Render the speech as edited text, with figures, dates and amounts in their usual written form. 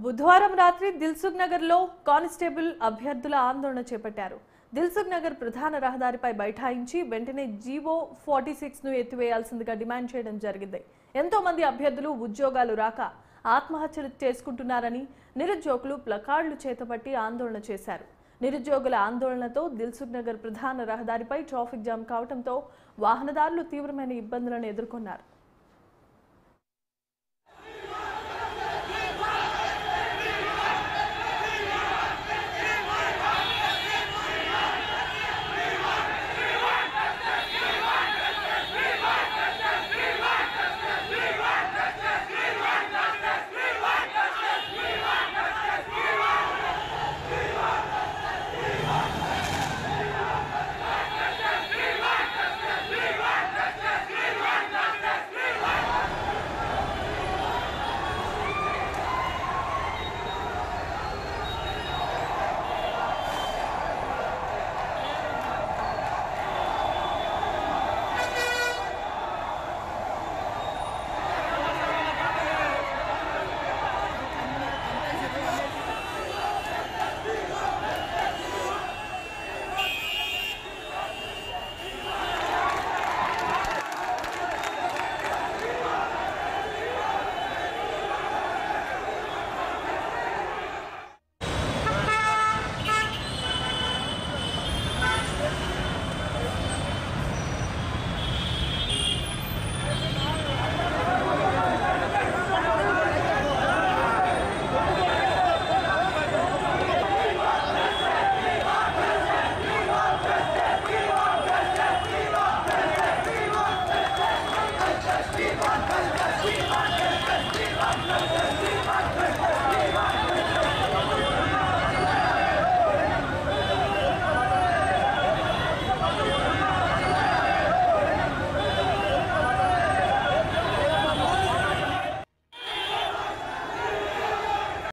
బుధవారం రాత్రి దిల్సుఖ్ నగర్ లో కానిస్టేబుల్ అభ్యర్థుల ఆందోళన చేపట్టారు. దిల్సుఖ్ నగర్ ప్రధాన రహదారిపై బైఠాయించి వెంటనే జీవో 46 ను ఎత్తివేయాల్సిందిగా డిమాండ్ చేయడం జరిగింది. ఎంతో మంది అభ్యర్థులు ఉద్యోగాలు రాక ఆత్మహత్యలు చేసుకుంటున్నారని నిరుద్యోగులు ప్లకార్డులు చేతపట్టి ఆందోళన చేశారు. నిరుద్యోగుల ఆందోళనతో దిల్సుఖ్ నగర్ ప్రధాన రహదారిపై ట్రాఫిక్ జామ్ కావడంతో వాహనదారులు తీవ్రమైన ఇబ్బందులను ఎదుర్కొన్నారు.